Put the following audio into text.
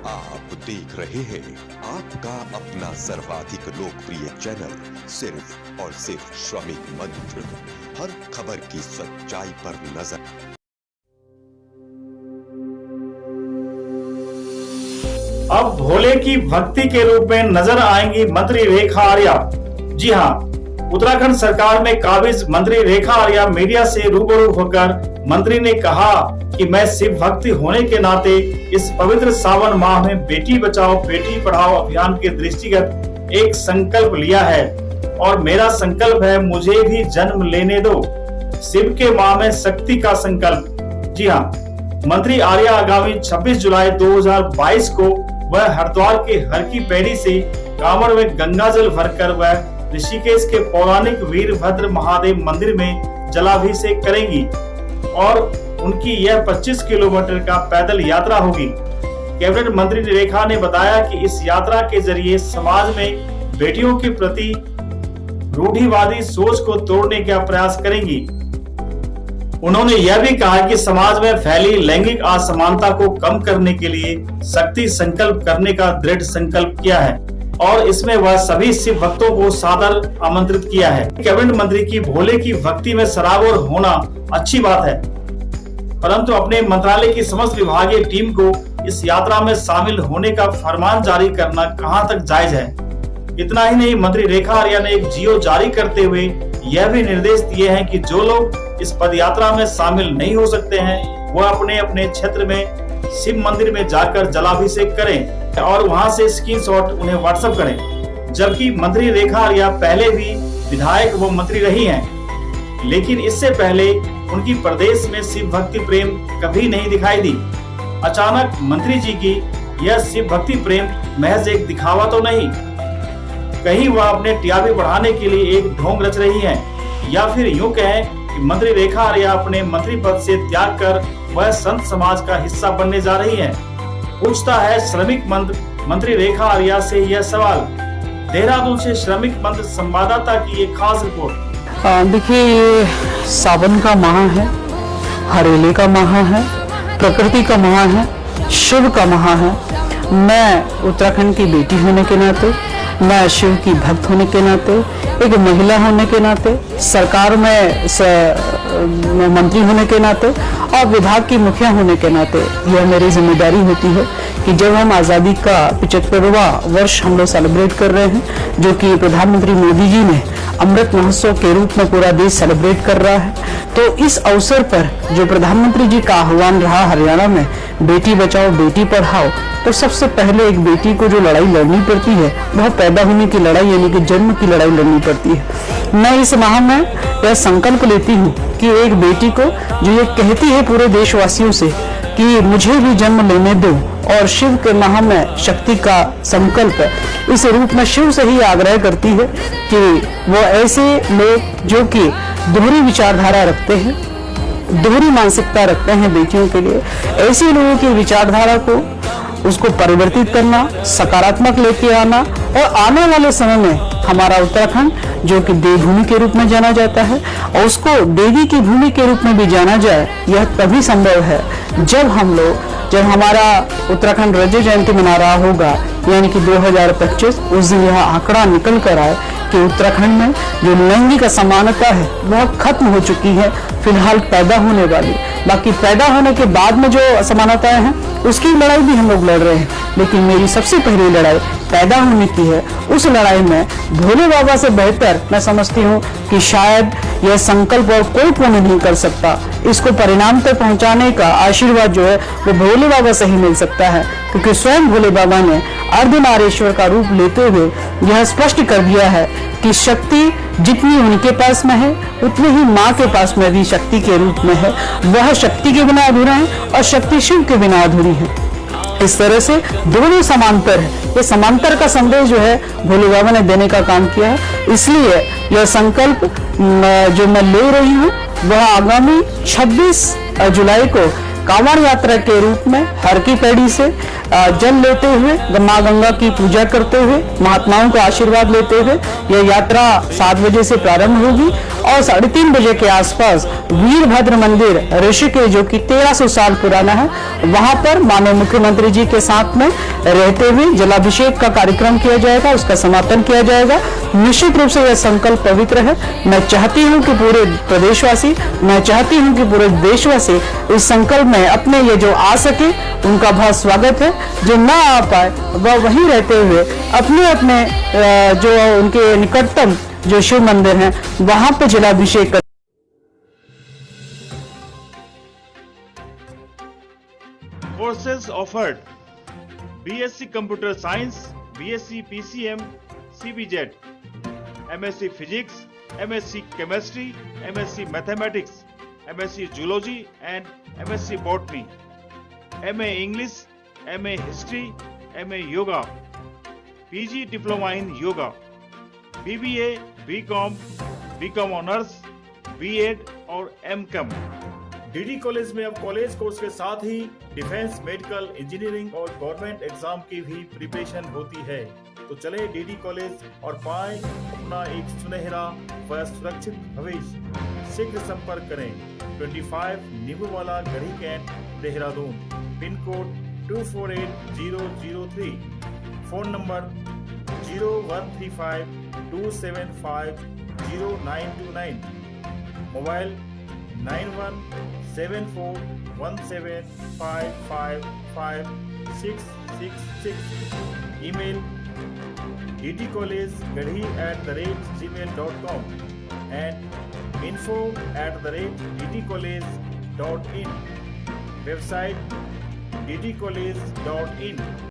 आप देख रहे हैं आपका अपना सर्वाधिक लोकप्रिय चैनल सिर्फ और सिर्फ श्रमिक मंत्र। हर खबर की सच्चाई पर नजर। अब भोले की भक्ति के रूप में नजर आएंगी मंत्री रेखा आर्या। जी हां, उत्तराखंड सरकार में काबिज मंत्री रेखा आर्या मीडिया से रूबरू होकर मंत्री ने कहा कि मैं शिव भक्ति होने के नाते इस पवित्र सावन माह में बेटी बचाओ बेटी पढ़ाओ अभियान के दृष्टिगत एक संकल्प लिया है और मेरा संकल्प है मुझे भी जन्म लेने दो। शिव के माह में शक्ति का संकल्प। जी हाँ, मंत्री आर्या आगामी 26 जुलाई 2022 को वह हरिद्वार के हर की पैड़ी से कांवड़ में गंगा जल भरकर वह ऋषिकेश के पौराणिक वीरभद्र महादेव मंदिर में जलाभिषेक करेंगी और उनकी यह 25 किलोमीटर का पैदल यात्रा होगी। कैबिनेट मंत्री रेखा ने बताया कि इस यात्रा के जरिए समाज में बेटियों के प्रति रूढ़िवादी सोच को तोड़ने का प्रयास करेंगी। उन्होंने यह भी कहा कि समाज में फैली लैंगिक असमानता को कम करने के लिए शक्ति संकल्प करने का दृढ़ संकल्प किया है और इसमें वह सभी शिव भक्तों को सादर आमंत्रित किया है। कैबिनेट मंत्री की भोले की भक्ति में सराबोर होना अच्छी बात है, परंतु अपने मंत्रालय की समस्त विभागीय टीम को इस यात्रा में शामिल होने का फरमान जारी करना कहां तक जायज है। इतना ही नहीं, मंत्री रेखा आर्या ने एक जियो जारी करते हुए यह भी निर्देश दिए हैं कि जो लोग इस पदयात्रा में शामिल नहीं हो सकते हैं वह अपने अपने क्षेत्र में शिव मंदिर में जाकर जलाभिषेक करें और वहां से स्क्रीनशॉट उन्हें व्हाट्सएप करें। जबकि मंत्री रेखा आर्या पहले भी विधायक व मंत्री रही हैं, लेकिन इससे पहले उनकी प्रदेश में शिव भक्ति प्रेम कभी नहीं दिखाई दी। अचानक मंत्री जी की यह शिव भक्ति प्रेम महज एक दिखावा तो नहीं, कहीं वह अपने टीआरपी बढ़ाने के लिए एक ढोंग रच रही हैं, या फिर यूं कहें कि मंत्री रेखा आर्या अपने मंत्री पद से त्याग कर वह संत समाज का हिस्सा बनने जा रही हैं। पूछता है श्रमिक मंत्री रेखा आर्या से यह सवाल। देहरादून से श्रमिक मंत्र संवाददाता की एक खास रिपोर्ट। देखिए, ये सावन का माह है, हरेले का माह है, प्रकृति का माह है, शिव का माह है। मैं उत्तराखंड की बेटी होने के नाते, मैं शिव की भक्त होने के नाते, एक महिला होने के नाते, सरकार में मंत्री होने के नाते और विभाग की मुखिया होने के नाते यह मेरी जिम्मेदारी होती है कि जब हम आज़ादी का 75वां वर्ष हम लोग सेलिब्रेट कर रहे हैं, जो कि प्रधानमंत्री मोदी जी ने अमृत महोत्सव के रूप में पूरा देश सेलिब्रेट कर रहा है, तो इस अवसर पर जो प्रधानमंत्री जी का आह्वान रहा हरियाणा में बेटी बचाओ बेटी पढ़ाओ, तो सबसे पहले एक बेटी को जो लड़ाई लड़नी पड़ती है वह पैदा होने की लड़ाई यानी कि जन्म की लड़ाई लड़नी पड़ती है। मैं इस माह में यह संकल्प लेती हूँ कि एक बेटी को जो ये कहती है पूरे देशवासियों से कि मुझे भी जन्म लेने दो, और शिव के माह में शक्ति का संकल्प इस रूप में शिव से ही आग्रह करती है कि वो ऐसे लोग जो कि दोहरी विचारधारा रखते हैं, दोहरी मानसिकता रखते हैं बेटियों के लिए, ऐसे लोगों की विचारधारा को उसको परिवर्तित करना, सकारात्मक लेके आना और आने वाले समय में हमारा उत्तराखंड जो कि देवभूमि के रूप में जाना जाता है और उसको देवी की भूमि के रूप में भी जाना जाए, यह तभी संभव है जब हमारा उत्तराखंड राज्य जयंती मना रहा होगा, यानी कि 2025, उस दिन यह आंकड़ा निकल कर आए कि उत्तराखंड में जो लैंगिक असमानता है वह खत्म हो चुकी है, फिलहाल पैदा होने वाली। बाकी पैदा होने के बाद में जो असमानताएं हैं उसकी लड़ाई भी हम लोग लड़ रहे हैं, लेकिन मेरी सबसे पहली लड़ाई पैदा होने की है। उस लड़ाई में भोले बाबा से बेहतर मैं समझती हूँ कि शायद यह संकल्प और कोई पूर्ण नहीं कर सकता। इसको परिणाम तक पहुँचाने का आशीर्वाद जो है वो भोले बाबा से ही मिल सकता है, क्योंकि स्वयं भोले बाबा ने अर्धनारीश्वर का रूप लेते हुए यह स्पष्ट कर दिया है कि शक्ति जितनी उनके पास में है उतनी ही माँ के पास में भी शक्ति के रूप में है। वह शक्ति के बिना अधूरा है और शक्ति शिव के बिना अधूरी है। इस तरह से दोनों समांतर है। ये समांतर का संदेश जो है भोले बाबा ने देने का काम किया है। इसलिए यह संकल्प जो मैं ले रही हूँ वह आगामी 26 जुलाई को कांवड़ यात्रा के रूप में हर की पैड़ी से जल लेते हुए, मां गंगा की पूजा करते हुए, महात्माओं का आशीर्वाद लेते हुए यह यात्रा 7 बजे से प्रारंभ होगी और 3:30 बजे के आसपास वीरभद्र मंदिर ऋषिकेश, जो कि 1300 साल पुराना है, वहां पर माननीय मुख्यमंत्री जी के साथ में रहते हुए जलाभिषेक का कार्यक्रम किया जाएगा, उसका समापन किया जाएगा। निश्चित रूप से यह संकल्प पवित्र है। मैं चाहती हूं कि पूरे प्रदेशवासी, मैं चाहती हूं कि पूरे देशवासी इस संकल्प में अपने ये जो आ सके उनका बहुत स्वागत है। जो ना आ पाए वह वहीं रहते हुए अपने अपने जो उनके निकटतम जो शिव मंदिर हैं वहां पे जलाभिषेक कर। Courses offered: BSc Computer Science, BSc PCM, CBZ, MSc Physics, MSc Chemistry, MSc Mathematics, MSc Zoology and MSc Botany, MA English, MA History, MA Yoga, PG Diploma in Yoga, BBA, BCom, BCom Honors, B.Ed और M.Com। DD college में अब college course के साथ ही defence, medical, engineering और government exam की भी preparation होती है। तो चले डीडी कॉलेज और पाएं अपना एक सुनहरा व सुरक्षित भविष्य। शीघ्र संपर्क करें 25 Neebuwala Garhi cantt, Dehradun, pin code 248003, phone number 0135 275 0929, mobile 917417555666, email ddcollegegarhi@gmail.com and info@ddcollege.in, website ddcollege.in।